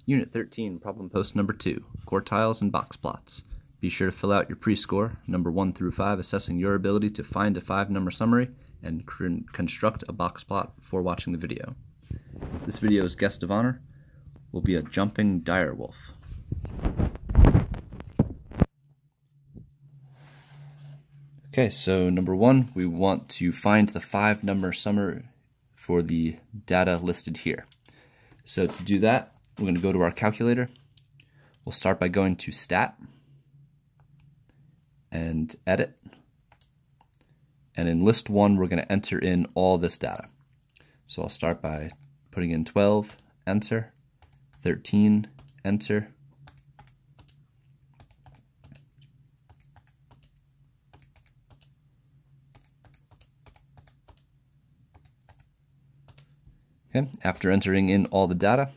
Unit 13, problem post number 2, quartiles and box plots. Be sure to fill out your pre-score, number 1 through 5, assessing your ability to find a 5-number summary and construct a box plot before watching the video. This video's guest of honor will be a jumping direwolf. Okay, so number 1, we want to find the 5-number summary for the data listed here. So to do that, we're going to go to our calculator. We'll start by going to Stat and Edit. And in List 1, we're going to enter in all this data. So I'll start by putting in 12, enter, 13, enter, okay. After entering in all the data,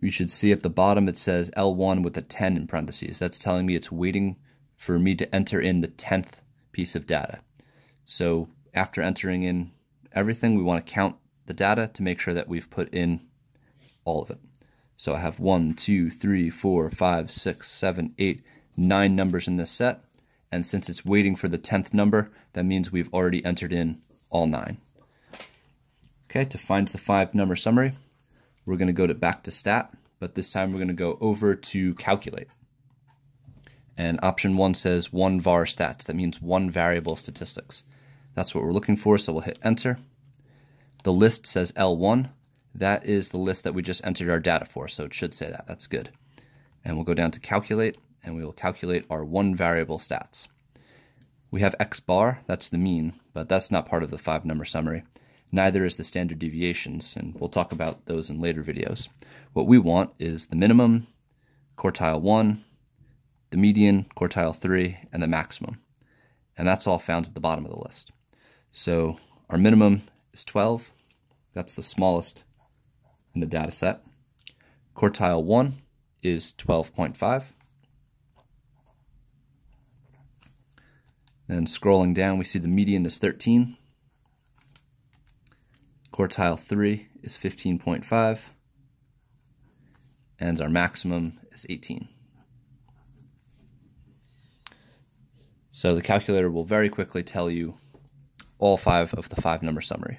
you should see at the bottom it says L1 with a 10 in parentheses. That's telling me it's waiting for me to enter in the 10th piece of data. So after entering in everything, we want to count the data to make sure that we've put in all of it. So I have 1, 2, 3, 4, 5, 6, 7, 8, 9 numbers in this set. And since it's waiting for the 10th number, that means we've already entered in all 9. Okay, to find the 5-number summary, we're going to go back to Stat, but this time we're going to go over to Calculate. And option 1 says 1 var stats. That means 1 variable statistics. That's what we're looking for, so we'll hit Enter. The list says L1. That is the list that we just entered our data for, so it should say that. That's good. And we'll go down to Calculate, and we will calculate our 1 variable stats. We have X bar, that's the mean, but that's not part of the 5-number summary. Neither is the standard deviations, and we'll talk about those in later videos. What we want is the minimum, quartile 1, the median, quartile 3, and the maximum. And that's all found at the bottom of the list. So our minimum is 12. That's the smallest in the data set. Quartile 1 is 12.5. Then scrolling down, we see the median is 13. Quartile 3 is 15.5, and our maximum is 18. So the calculator will very quickly tell you all 5 of the 5-number summary.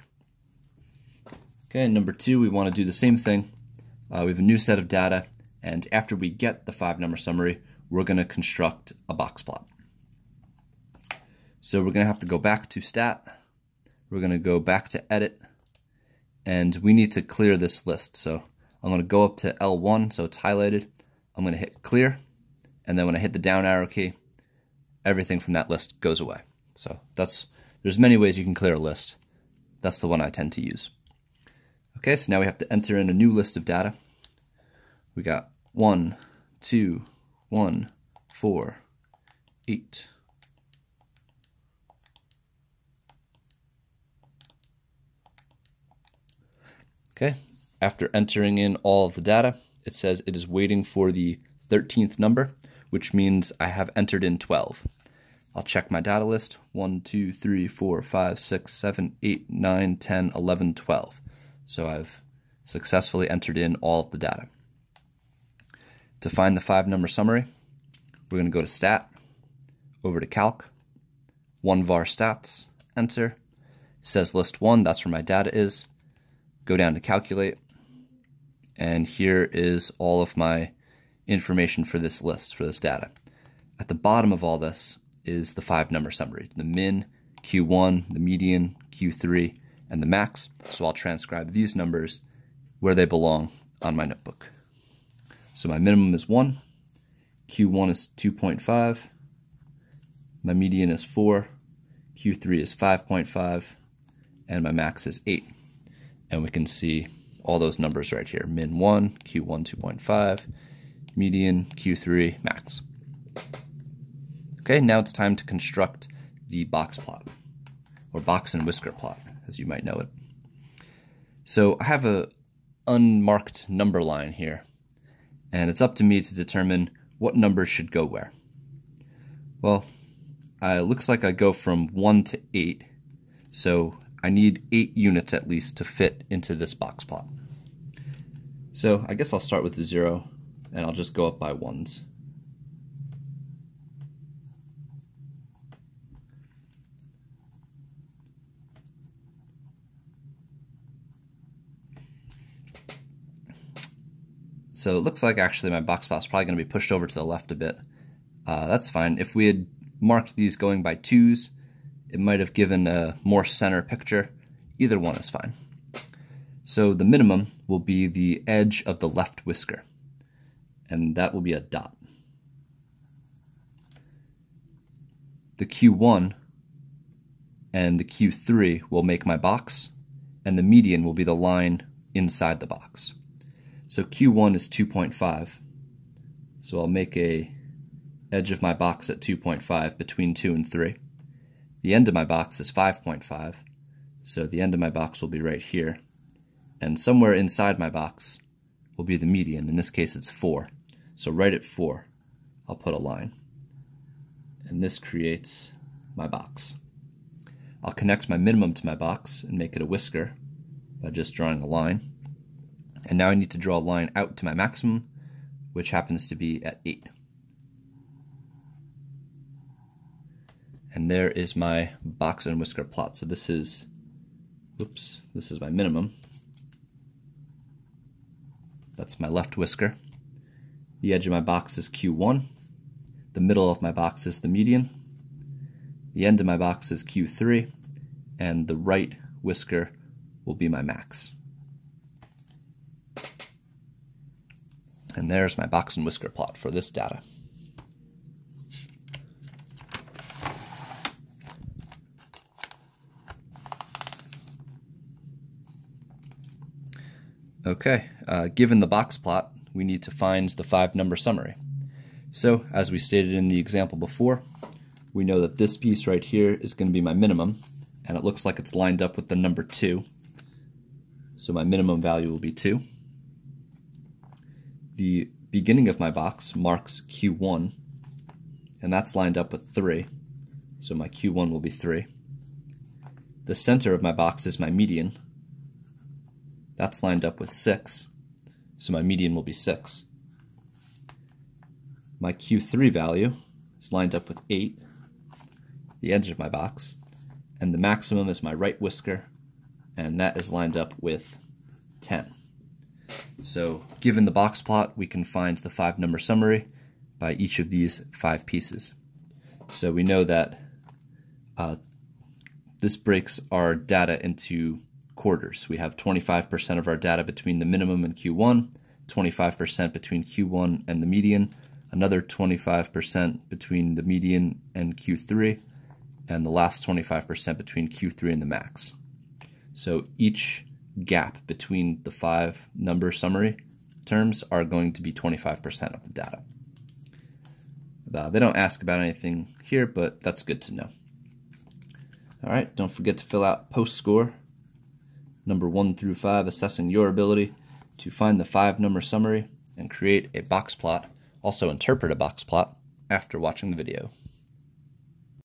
Okay, number 2, we want to do the same thing. We have a new set of data, and after we get the 5-number summary, we're going to construct a box plot. So we're going to have to go back to Stat, we're going to go back to Edit, and we need to clear this list. So I'm going to go up to L1, so it's highlighted. I'm going to hit clear, and then when I hit the down arrow key, everything from that list goes away. So there's many ways you can clear a list. That's the one I tend to use. Okay, so now we have to enter in a new list of data. We got 1, 2, 1, 4, 8. Okay, after entering in all of the data, it says it is waiting for the 13th number, which means I have entered in 12. I'll check my data list. 1, 2, 3, 4, 5, 6, 7, 8, 9, 10, 11, 12. So I've successfully entered in all of the data. To find the 5-number summary, we're going to go to Stat, over to Calc, 1 var stats, enter. It says list 1, that's where my data is. Go down to Calculate, and here is all of my information for this list, for this data. At the bottom of all this is the 5-number summary, the min, Q1, the median, Q3, and the max. So I'll transcribe these numbers where they belong on my notebook. So my minimum is 1, Q1 is 2.5, my median is 4, Q3 is 5.5, and my max is 8. And we can see all those numbers right here. Min 1, Q1 2.5, median, Q3, max. Okay, now it's time to construct the box plot, or box and whisker plot, as you might know it. So I have a unmarked number line here, and it's up to me to determine what numbers should go where. Well, it looks like I go from 1 to 8, so I need 8 units at least to fit into this box plot. So I guess I'll start with the 0 and I'll just go up by ones. So it looks like actually my box plot's probably going to be pushed over to the left a bit. That's fine. If we had marked these going by 2s, it might have given a more center picture. Either one is fine. So the minimum will be the edge of the left whisker, and that will be a dot. The Q1 and the Q3 will make my box, and the median will be the line inside the box. So Q1 is 2.5, so I'll make a edge of my box at 2.5 between 2 and 3. The end of my box is 5.5, so the end of my box will be right here. And somewhere inside my box will be the median. In this case it's 4. So right at 4, I'll put a line. And this creates my box. I'll connect my minimum to my box and make it a whisker by just drawing a line. And now I need to draw a line out to my maximum, which happens to be at 8. And there is my box and whisker plot. So this is my minimum. That's my left whisker. The edge of my box is Q1. The middle of my box is the median. The end of my box is Q3. And the right whisker will be my max. And there's my box and whisker plot for this data. Okay, given the box plot, we need to find the 5-number summary. So, as we stated in the example before, we know that this piece right here is going to be my minimum, and it looks like it's lined up with the number 2. So my minimum value will be 2. The beginning of my box marks Q1, and that's lined up with 3, so my Q1 will be 3. The center of my box is my median. That's lined up with 6, so my median will be 6. My Q3 value is lined up with 8, the edge of my box, and the maximum is my right whisker, and that is lined up with 10. So, given the box plot, we can find the 5-number summary by each of these 5 pieces. So we know that this breaks our data into quarters. We have 25% of our data between the minimum and Q1, 25% between Q1 and the median, another 25% between the median and Q3, and the last 25% between Q3 and the max. So each gap between the 5-number summary terms are going to be 25% of the data. They don't ask about anything here, but that's good to know. All right, don't forget to fill out post score, number 1 through 5, assessing your ability to find the 5-number summary and create a box plot, also interpret a box plot, after watching the video.